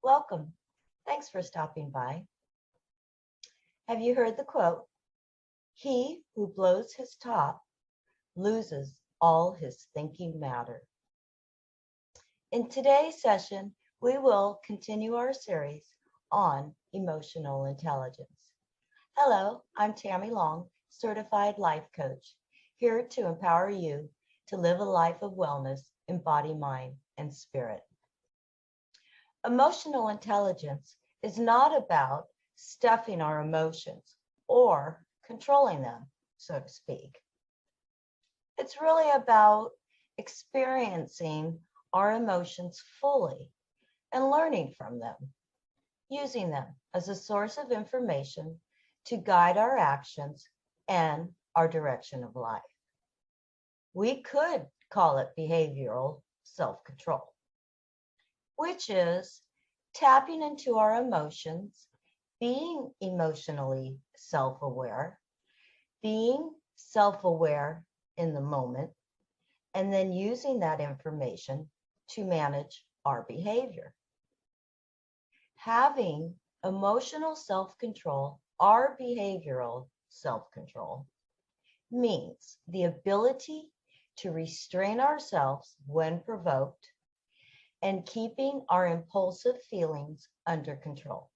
Welcome. Thanks for stopping by. Have you heard the quote? He who blows his top loses all his thinking matter. In today's session, we will continue our series on emotional intelligence. Hello, I'm Tammy Long, certified life coach, here to empower you to live a life of wellness in body, mind, and spirit. Emotional intelligence is not about stuffing our emotions or controlling them, so to speak. It's really about experiencing our emotions fully and learning from them, using them as a source of information to guide our actions and our direction of life. We could call it behavioral self-control, which is tapping into our emotions, being emotionally self-aware, being self-aware in the moment, and then using that information to manage our behavior. Having emotional self-control, our behavioral self-control, means the ability to restrain ourselves when provoked and keeping our impulsive feelings under control.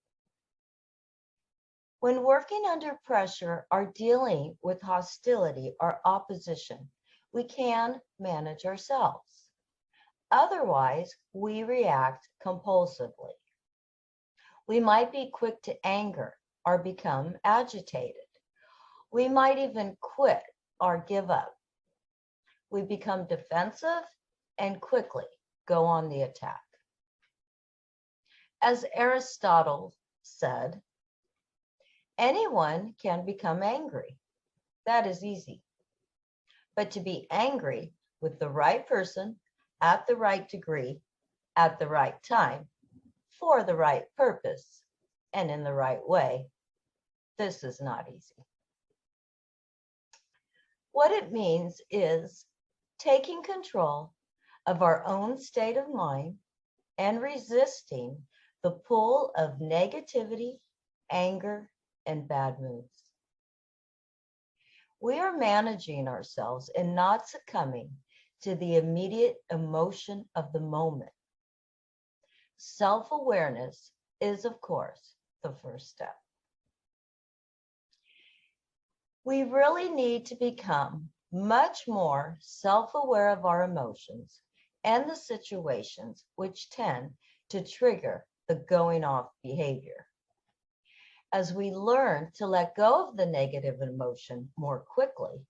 When working under pressure or dealing with hostility or opposition, we can manage ourselves. Otherwise, we react compulsively. We might be quick to anger or become agitated. We might even quit or give up. We become defensive and quickly go on the attack. As Aristotle said, anyone can become angry. That is easy. But to be angry with the right person at the right degree, at the right time, for the right purpose, and in the right way, this is not easy. What it means is taking control of our own state of mind and resisting the pull of negativity, anger, and bad moods. We are managing ourselves and not succumbing to the immediate emotion of the moment. Self-awareness is, of course, the first step. We really need to become much more self-aware of our emotions and the situations which tend to trigger the going off behavior. As we learn to let go of the negative emotion more quickly,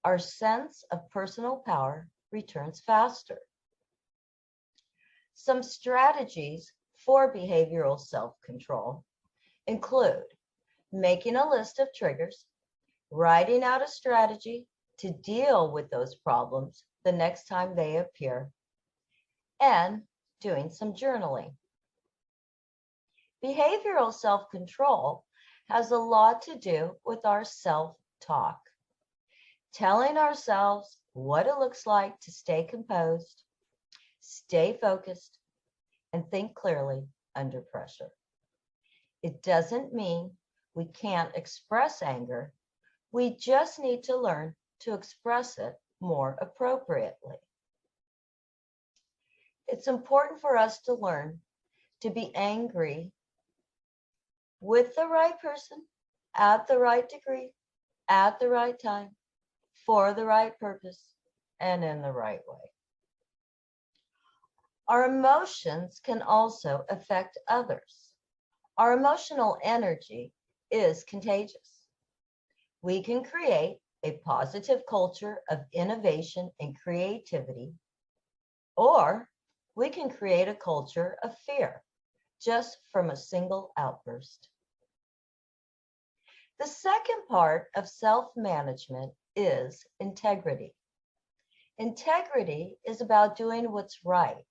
our sense of personal power returns faster. Some strategies for behavioral self-control include making a list of triggers, writing out a strategy to deal with those problems the next time they appear, and doing some journaling. Behavioral self-control has a lot to do with our self-talk, telling ourselves what it looks like to stay composed, stay focused, and think clearly under pressure. It doesn't mean we can't express anger. We just need to learn to express it more appropriately. It's important for us to learn to be angry with the right person, at the right degree, at the right time, for the right purpose, and in the right way. Our emotions can also affect others. Our emotional energy is contagious. We can create a positive culture of innovation and creativity, or we can create a culture of fear just from a single outburst. The second part of self-management is integrity. Integrity is about doing what's right,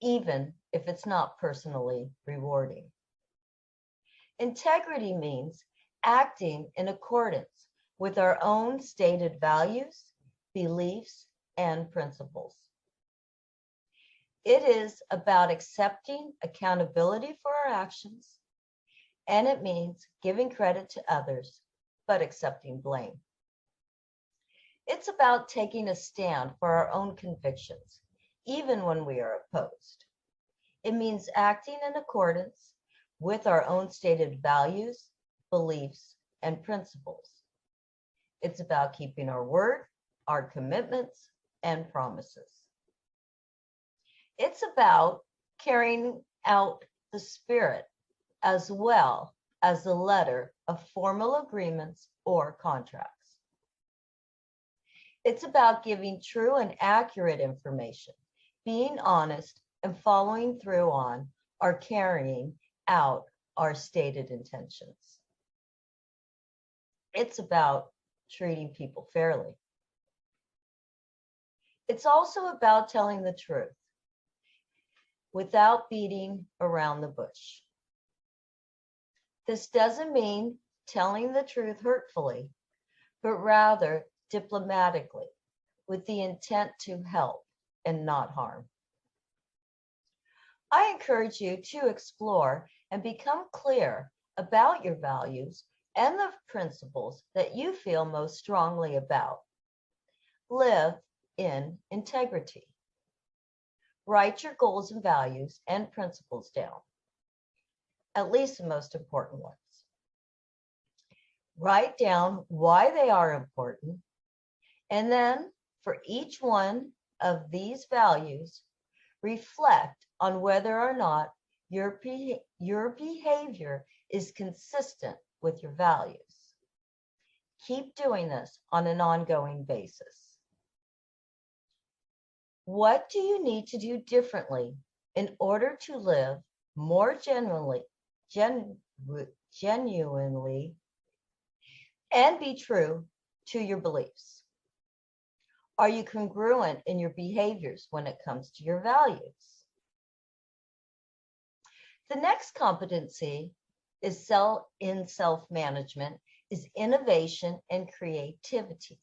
even if it's not personally rewarding. Integrity means acting in accordance with our own stated values, beliefs, and principles. It is about accepting accountability for our actions, and it means giving credit to others, but accepting blame. It's about taking a stand for our own convictions, even when we are opposed. It means acting in accordance with our own stated values, beliefs, and principles. It's about keeping our word, our commitments, and promises. It's about carrying out the spirit as well as the letter of formal agreements or contracts. It's about giving true and accurate information, being honest, and following through on or carrying out our stated intentions. It's about treating people fairly. It's also about telling the truth without beating around the bush. This doesn't mean telling the truth hurtfully, but rather diplomatically, with the intent to help and not harm. I encourage you to explore and become clear about your values and the principles that you feel most strongly about. Live in integrity. Write your goals and values and principles down, at least the most important ones. Write down why they are important, and then for each one of these values, reflect on whether or not your behavior is consistent with your values. Keep doing this on an ongoing basis. What do you need to do differently in order to live more genuinely and be true to your beliefs? Are you congruent in your behaviors when it comes to your values? The next competency is self-management is innovation and creativity.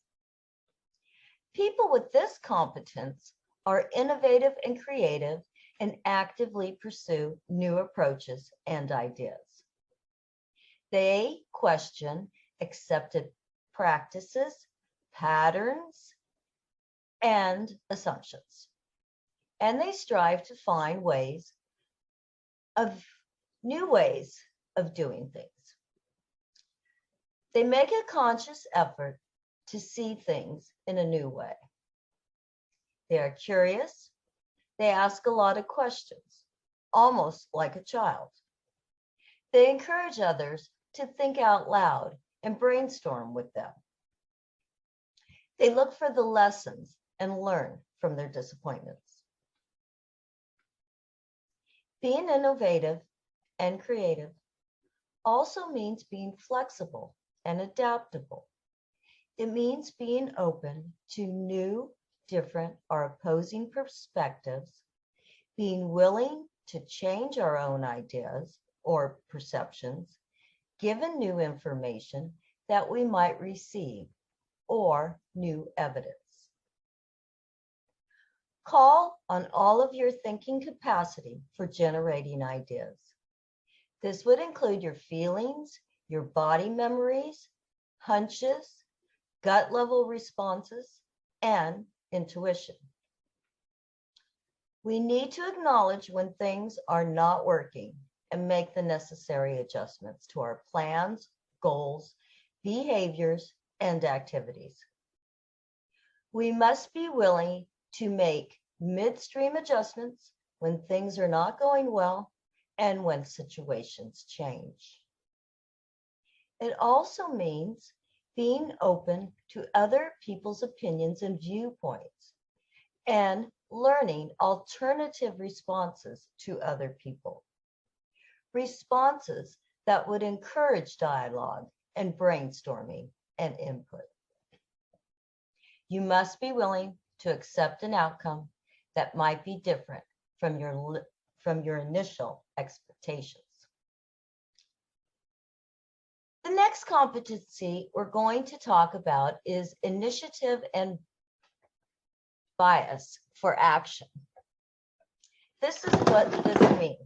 People with this competence are innovative and creative and actively pursue new approaches and ideas. They question accepted practices, patterns, and assumptions. And they strive to find new ways of doing things. They make a conscious effort to see things in a new way. They are curious. They ask a lot of questions, almost like a child. They encourage others to think out loud and brainstorm with them. They look for the lessons and learn from their disappointments. Being innovative and creative also means being flexible and adaptable. It means being open to new, different, or opposing perspectives, being willing to change our own ideas or perceptions, given new information that we might receive or new evidence. Call on all of your thinking capacity for generating ideas. This would include your feelings, your body memories, hunches, gut level responses, and intuition. We need to acknowledge when things are not working and make the necessary adjustments to our plans, goals, behaviors, and activities. We must be willing to make midstream adjustments when things are not going well and when situations change. It also means being open to other people's opinions and viewpoints and learning alternative responses to other people. Responses that would encourage dialogue and brainstorming and input. You must be willing to accept an outcome that might be different from your initial expectations. The next competency we're going to talk about is initiative and bias for action. This is what this means.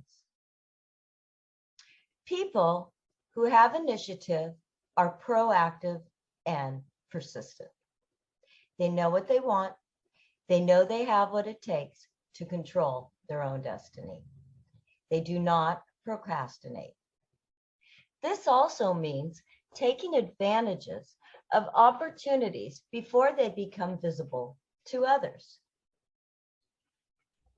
People who have initiative are proactive and persistent. They know what they want. They know they have what it takes to control their own destiny. They do not procrastinate. This also means taking advantages of opportunities before they become visible to others.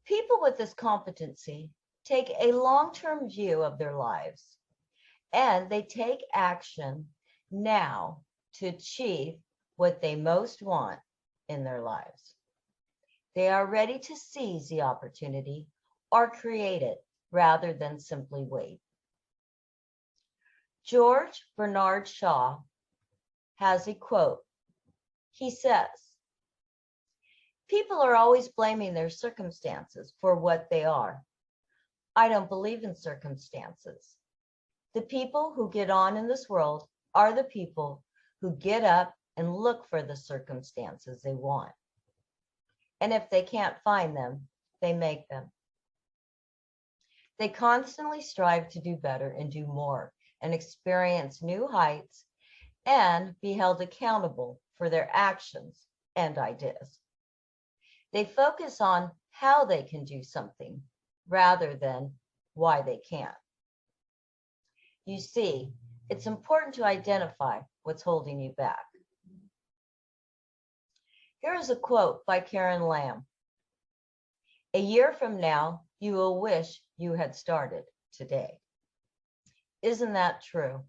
People with this competency take a long-term view of their lives, and they take action now to achieve what they most want in their lives. They are ready to seize the opportunity or create it rather than simply wait. George Bernard Shaw has a quote. He says, "People are always blaming their circumstances for what they are. I don't believe in circumstances. The people who get on in this world are the people who get up and look for the circumstances they want. And if they can't find them, they make them. They constantly strive to do better and do more and experience new heights and be held accountable for their actions and ideas. They focus on how they can do something rather than why they can't. You see, it's important to identify what's holding you back." Here is a quote by Karen Lamb. "A year from now, you will wish you had started today." Isn't that true?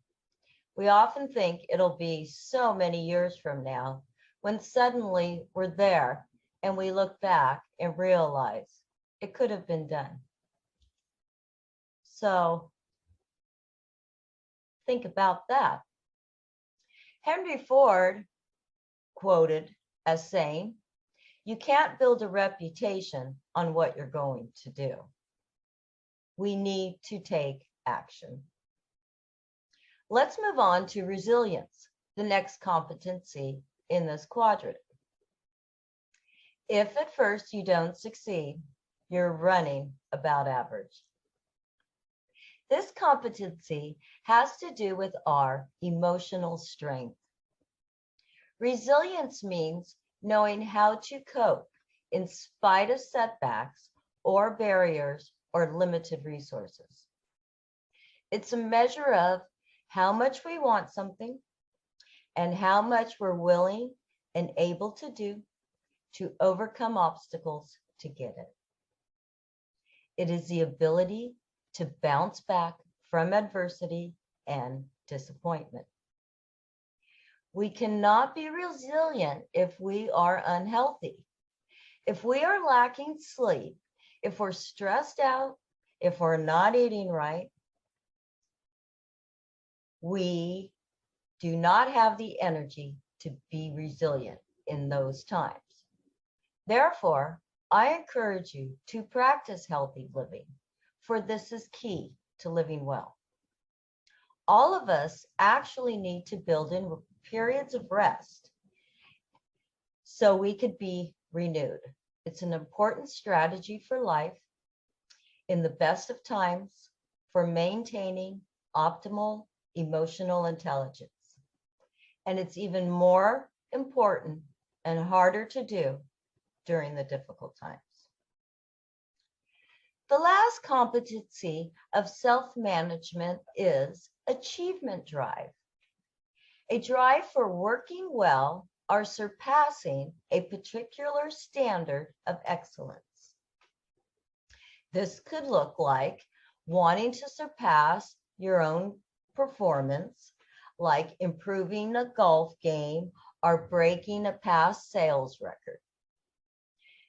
We often think it'll be so many years from now when suddenly we're there and we look back and realize it could have been done. So think about that. Henry Ford quoted as saying, "You can't build a reputation on what you're going to do." We need to take action. Let's move on to resilience, the next competency in this quadrant. If at first you don't succeed, you're running about average. This competency has to do with our emotional strength. Resilience means knowing how to cope in spite of setbacks or barriers or limited resources. It's a measure of how much we want something and how much we're willing and able to do to overcome obstacles to get it. It is the ability to bounce back from adversity and disappointment. We cannot be resilient if we are unhealthy. If we are lacking sleep, if we're stressed out, if we're not eating right, we do not have the energy to be resilient in those times. Therefore, I encourage you to practice healthy living, for this is key to living well. All of us actually need to build in periods of rest so we could be renewed. It's an important strategy for life in the best of times for maintaining optimal emotional intelligence. And it's even more important and harder to do during the difficult times. The last competency of self-management is achievement drive. A drive for working well or surpassing a particular standard of excellence. This could look like wanting to surpass your own performance, like improving a golf game or breaking a past sales record.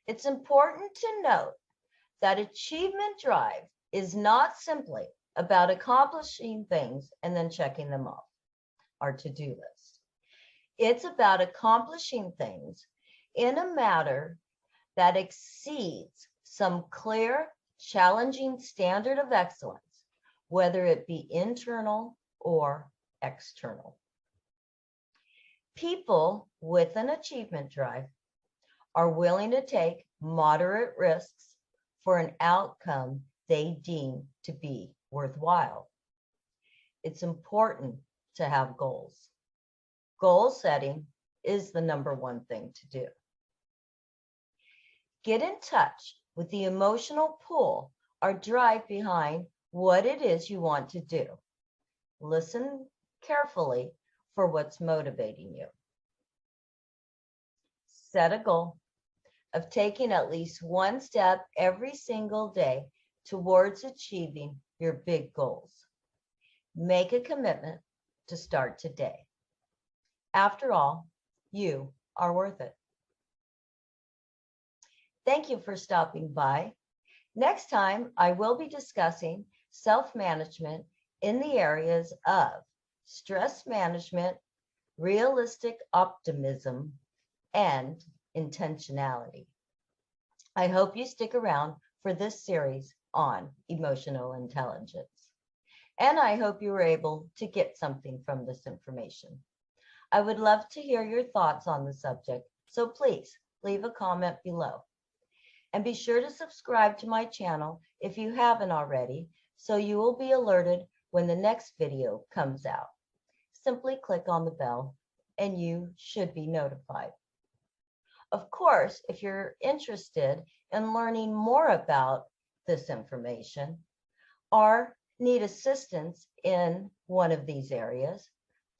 It's important to note that achievement drive is not simply about accomplishing things and then checking them off our to-do list. It's about accomplishing things in a manner that exceeds some clear, challenging standard of excellence, whether it be internal or external. People with an achievement drive are willing to take moderate risks for an outcome they deem to be worthwhile. It's important to have goals. Goal setting is the #1 thing to do. Get in touch with the emotional pull or drive behind what it is you want to do. Listen carefully for what's motivating you. Set a goal of taking at least one step every single day towards achieving your big goals. Make a commitment to start today. After all, you are worth it. Thank you for stopping by. Next time, I will be discussing self-management in the areas of stress management, realistic optimism, and intentionality. I hope you stick around for this series on emotional intelligence. And I hope you were able to get something from this information. I would love to hear your thoughts on the subject, so please leave a comment below. And be sure to subscribe to my channel if you haven't already, so you will be alerted when the next video comes out. Simply click on the bell and you should be notified. Of course, if you're interested in learning more about this information or need assistance in one of these areas,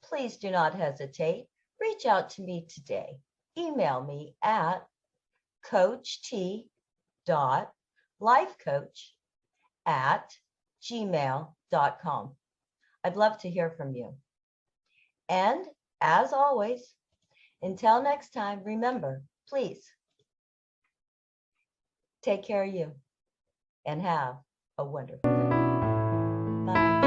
please do not hesitate. Reach out to me today. Email me at coacht.lifecoach@gmail.com. I'd love to hear from you. And as always, until next time, remember, please take care of you and have a wonderful day. Bye.